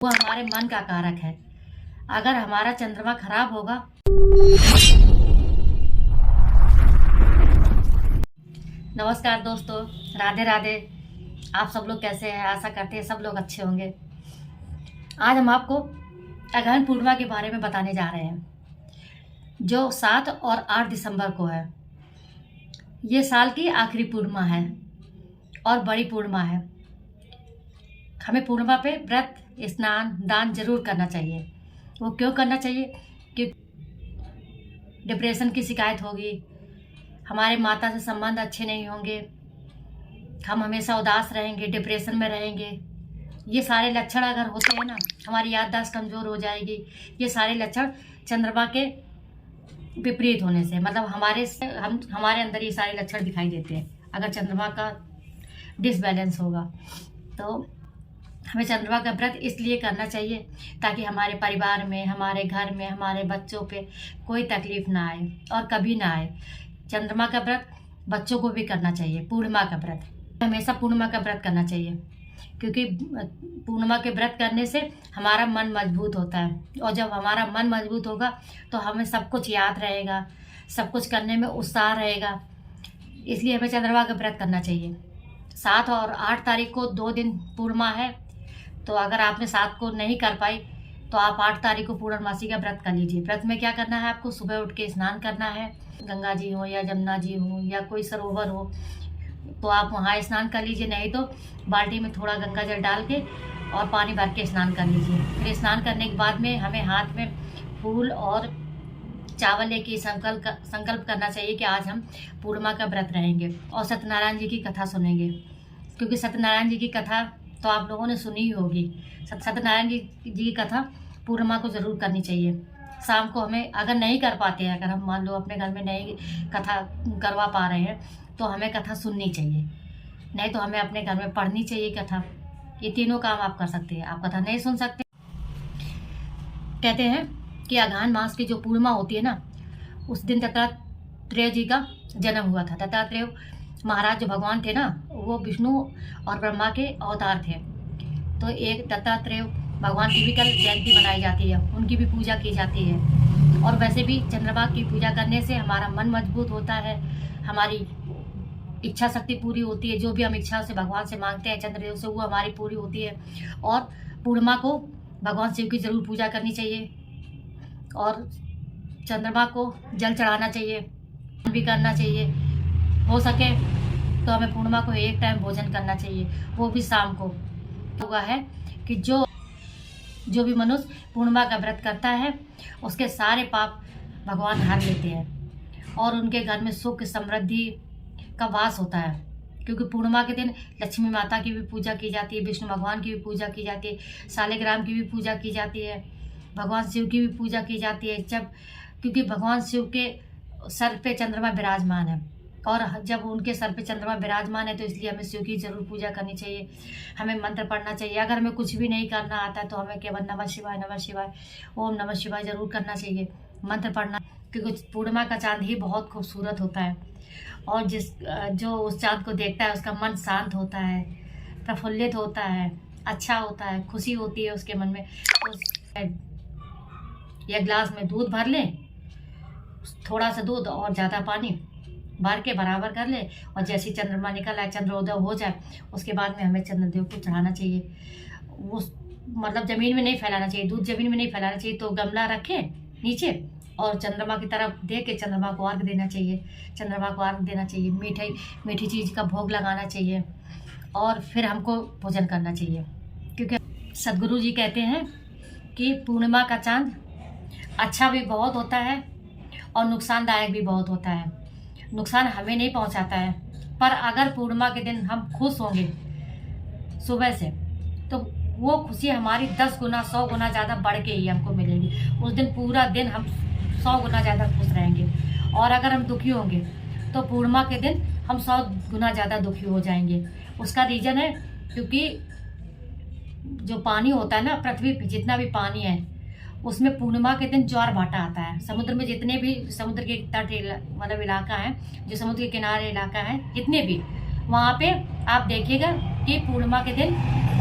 वो हमारे मन का कारक है। अगर हमारा चंद्रमा खराब होगा। नमस्कार दोस्तों, राधे राधे। आप सब लोग कैसे हैं? आशा करते हैं सब लोग अच्छे होंगे। आज हम आपको अगहन पूर्णिमा के बारे में बताने जा रहे हैं, जो 7 और 8 दिसंबर को है। ये साल की आखिरी पूर्णिमा है और बड़ी पूर्णिमा है। हमें पूर्णिमा पे व्रत, स्नान, दान जरूर करना चाहिए। वो क्यों करना चाहिए? कि डिप्रेशन की शिकायत होगी, हमारे माता से संबंध अच्छे नहीं होंगे, हम हमेशा उदास रहेंगे, डिप्रेशन में रहेंगे। ये सारे लक्षण अगर होते हैं ना, हमारी याददाश्त कमज़ोर हो जाएगी। ये सारे लक्षण चंद्रमा के विपरीत होने से, मतलब हमारे अंदर ये सारे लक्षण दिखाई देते हैं। अगर चंद्रमा का डिसबैलेंस होगा तो हमें चंद्रमा का व्रत इसलिए करना चाहिए ताकि हमारे परिवार में, हमारे घर में, हमारे बच्चों पे कोई तकलीफ ना आए और कभी ना आए। चंद्रमा का व्रत बच्चों को भी करना चाहिए। पूर्णिमा का व्रत हमेशा पूर्णिमा का व्रत करना चाहिए, क्योंकि पूर्णिमा के व्रत करने से हमारा मन मजबूत होता है। और जब हमारा मन मजबूत होगा तो हमें सब कुछ याद रहेगा, सब कुछ करने में उत्साह रहेगा। इसलिए हमें चंद्रमा का व्रत करना चाहिए। 7 और 8 तारीख को 2 दिन पूर्णिमा है, तो अगर आपने 7 को नहीं कर पाई तो आप 8 तारीख को पूर्णमासी का व्रत कर लीजिए। व्रत में क्या करना है? आपको सुबह उठ के स्नान करना है। गंगा जी हो या जमुना जी हो या कोई सरोवर हो तो आप वहाँ स्नान कर लीजिए, नहीं तो बाल्टी में थोड़ा गंगा जल डाल के और पानी भर के स्नान कर लीजिए। फिर स्नान करने के बाद में हमें हाथ में फूल और चावल लेके संकल्प करना चाहिए कि आज हम पूर्णिमा का व्रत रहेंगे और सत्यनारायण जी की कथा सुनेंगे। क्योंकि सत्यनारायण जी की कथा तो आप लोगों ने सुनी ही होगी। सत्यनारायण जी की कथा पूर्णिमा को ज़रूर करनी चाहिए। शाम को हमें, अगर नहीं कर पाते हैं, अगर हम मान लो अपने घर में नहीं कथा करवा पा रहे हैं, तो हमें कथा सुननी चाहिए, नहीं तो हमें अपने घर में पढ़नी चाहिए कथा। ये तीनों काम आप कर सकते हैं। आप कथा नहीं सुन सकते। कहते हैं कि अगहन मास की जो पूर्णिमा होती है ना, उस दिन दत्तात्रेय जी का जन्म हुआ था। दत्तात्रेय महाराज जो भगवान थे ना, वो विष्णु और ब्रह्मा के अवतार थे। तो एक दत्तात्रेय भगवान की भी कल जयंती मनाई जाती है, उनकी भी पूजा की जाती है। और वैसे भी चंद्रमा की पूजा करने से हमारा मन मजबूत होता है, हमारी इच्छा शक्ति पूरी होती है। जो भी हम इच्छा से भगवान से मांगते हैं चंद्रदेव से, वो हमारी पूरी होती है। और पूर्णिमा को भगवान शिव की जरूर पूजा करनी चाहिए और चंद्रमा को जल चढ़ाना चाहिए, भी करना चाहिए। हो सके तो हमें पूर्णिमा को एक टाइम भोजन करना चाहिए, वो भी शाम को। हुआ है कि जो भी मनुष्य पूर्णिमा का व्रत करता है उसके सारे पाप भगवान हर लेते हैं और उनके घर में सुख समृद्धि का वास होता है। क्योंकि पूर्णिमा के दिन लक्ष्मी माता की भी पूजा की जाती है, विष्णु भगवान की भी पूजा की जाती है, शालिग्राम की भी पूजा की जाती है, भगवान शिव की भी पूजा की जाती है। क्योंकि भगवान शिव के सर पे चंद्रमा विराजमान है और जब उनके सर पे चंद्रमा विराजमान है तो इसलिए हमें शिव की जरूर पूजा करनी चाहिए। हमें मंत्र पढ़ना चाहिए। अगर हमें कुछ भी नहीं करना आता है तो हमें केवल नमः शिवाय, ओम नमः शिवाय जरूर करना चाहिए, मंत्र पढ़ना। क्योंकि पूर्णिमा का चांद ही बहुत खूबसूरत होता है और जो उस चांद को देखता है उसका मन शांत होता है, प्रफुल्लित होता है, अच्छा होता है, खुशी होती है उसके मन में। तो एक गिलास में दूध भर लें, थोड़ा सा दूध और ज़्यादा पानी भर के बराबर कर ले, और जैसे चंद्रमा निकल आए, चंद्रोदय हो जाए, उसके बाद में हमें चंद्रदेव को चढ़ाना चाहिए। वो मतलब ज़मीन में नहीं फैलाना चाहिए, दूध ज़मीन में नहीं फैलाना चाहिए। तो गमला रखें नीचे और चंद्रमा की तरफ दे के चंद्रमा को अर्घ देना चाहिए। चंद्रमा को अर्घ देना चाहिए, मीठी चीज़ का भोग लगाना चाहिए और फिर हमको भोजन करना चाहिए। क्योंकि सदगुरु जी कहते हैं कि पूर्णिमा का चांद अच्छा भी बहुत होता है और नुकसानदायक भी बहुत होता है। नुकसान हमें नहीं पहुंचाता है, पर अगर पूर्णिमा के दिन हम खुश होंगे सुबह से, तो वो खुशी हमारी 10 गुना 100 गुना ज़्यादा बढ़ के ही हमको मिलेगी। उस दिन पूरा दिन हम 100 गुना ज़्यादा खुश रहेंगे। और अगर हम दुखी होंगे तो पूर्णिमा के दिन हम 100 गुना ज़्यादा दुखी हो जाएंगे। उसका रीज़न है क्योंकि जो पानी होता है ना, पृथ्वी पे जितना भी पानी है उसमें पूर्णिमा के दिन ज्वार भाटा आता है। समुद्र में जितने भी समुद्र के तट मतलब इलाका है, जो समुद्र के किनारे इलाका है, जितने भी, वहाँ पे आप देखिएगा कि पूर्णिमा के दिन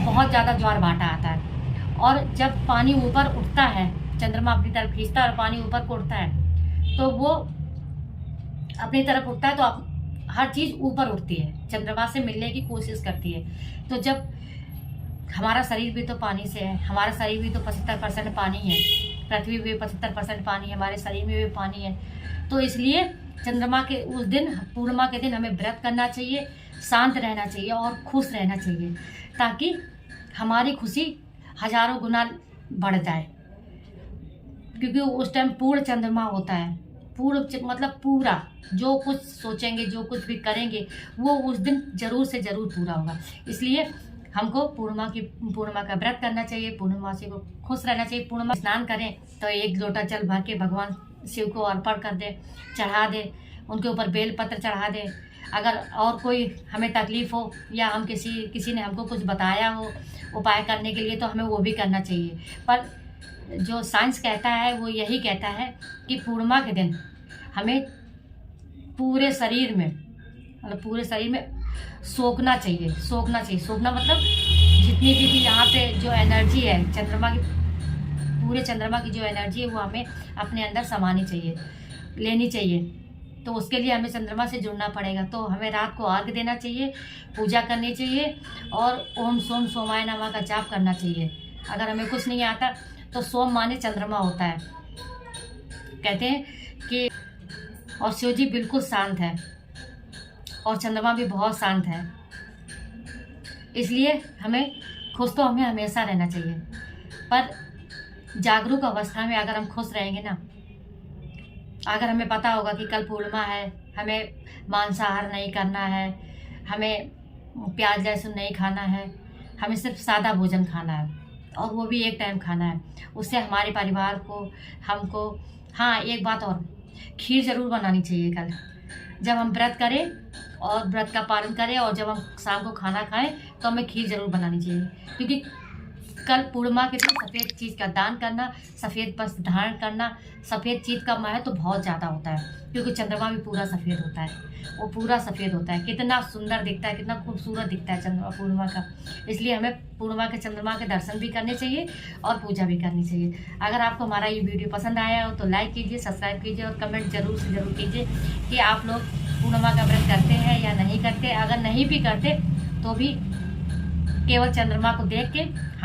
बहुत ज़्यादा ज्वार भाटा आता है। और जब पानी ऊपर उठता है, चंद्रमा अपनी तरफ खींचता है और पानी ऊपर को उठता है, तो वो अपनी तरफ उठता है तो हर चीज़ ऊपर उठती है, चंद्रमा से मिलने की कोशिश करती है। तो जब हमारा शरीर भी तो पानी से है, हमारा शरीर भी तो 75% पानी है, पृथ्वी भी 75% पानी है, हमारे शरीर में भी पानी है। तो इसलिए चंद्रमा के उस दिन, पूर्णिमा के दिन हमें व्रत करना चाहिए, शांत रहना चाहिए और खुश रहना चाहिए, ताकि हमारी खुशी हजारों गुना बढ़ जाए। क्योंकि उस टाइम पूर्ण चंद्रमा होता है, पूर्ण मतलब पूरा, जो कुछ सोचेंगे, जो कुछ भी करेंगे, वो उस दिन जरूर से जरूर पूरा होगा। इसलिए हमको पूर्णिमा का व्रत करना चाहिए, पूर्णिमासी को खुश रहना चाहिए। पूर्णिमा स्नान करें तो 1 लोटा जल भर के भगवान शिव को अर्पण कर दे, चढ़ा दे, उनके ऊपर बेलपत्र चढ़ा दे। अगर और कोई हमें तकलीफ हो या हम किसी ने हमको कुछ बताया हो उपाय करने के लिए, तो हमें वो भी करना चाहिए। पर जो साइंस कहता है वो यही कहता है कि पूर्णिमा के दिन हमें पूरे शरीर में सोखना चाहिए। सोखना मतलब जितनी भी यहाँ पे जो एनर्जी है पूरे चंद्रमा की जो एनर्जी है वो हमें अपने अंदर समानी चाहिए, लेनी चाहिए। तो उसके लिए हमें चंद्रमा से जुड़ना पड़ेगा। तो हमें रात को अर्घ्य देना चाहिए, पूजा करनी चाहिए और ओम सोम सोमाय नमः का जाप करना चाहिए। अगर हमें कुछ नहीं आता तो सोम माने चंद्रमा होता है, कहते हैं कि, और शिव जी बिल्कुल शांत है और चंद्रमा भी बहुत शांत है। इसलिए हमें हमेशा रहना चाहिए। पर जागरूक अवस्था में अगर हम खुश रहेंगे ना, अगर हमें पता होगा कि कल पूर्णिमा है, हमें मांसाहार नहीं करना है, हमें प्याज लहसुन नहीं खाना है, हमें सिर्फ सादा भोजन खाना है और वो भी 1 टाइम खाना है, उससे हमारे परिवार को, हमको, हाँ एक बात और, खीर ज़रूर बनानी चाहिए कल जब हम व्रत करें और व्रत का पालन करें, और जब हम शाम को खाना खाएं तो हमें खीर ज़रूर बनानी चाहिए। क्योंकि कल पूर्णिमा के दिन सफ़ेद चीज़ का दान करना, सफ़ेद वस्त्र धारण करना, सफ़ेद चीज़ का महत्व तो बहुत ज़्यादा होता है। क्योंकि चंद्रमा भी पूरा सफ़ेद होता है, वो पूरा सफ़ेद होता है, कितना सुंदर दिखता है, कितना खूबसूरत दिखता है चंद्रमा पूर्णिमा का। इसलिए हमें पूर्णिमा के चंद्रमा के दर्शन भी करने चाहिए और पूजा भी करनी चाहिए। अगर आपको हमारा ये वीडियो पसंद आया हो तो लाइक कीजिए, सब्सक्राइब कीजिए और कमेंट ज़रूर से ज़रूर कीजिए कि आप लोग पूर्णिमा का व्रत करते हैं या नहीं करते। अगर नहीं भी करते तो भी केवल चंद्रमा को देख के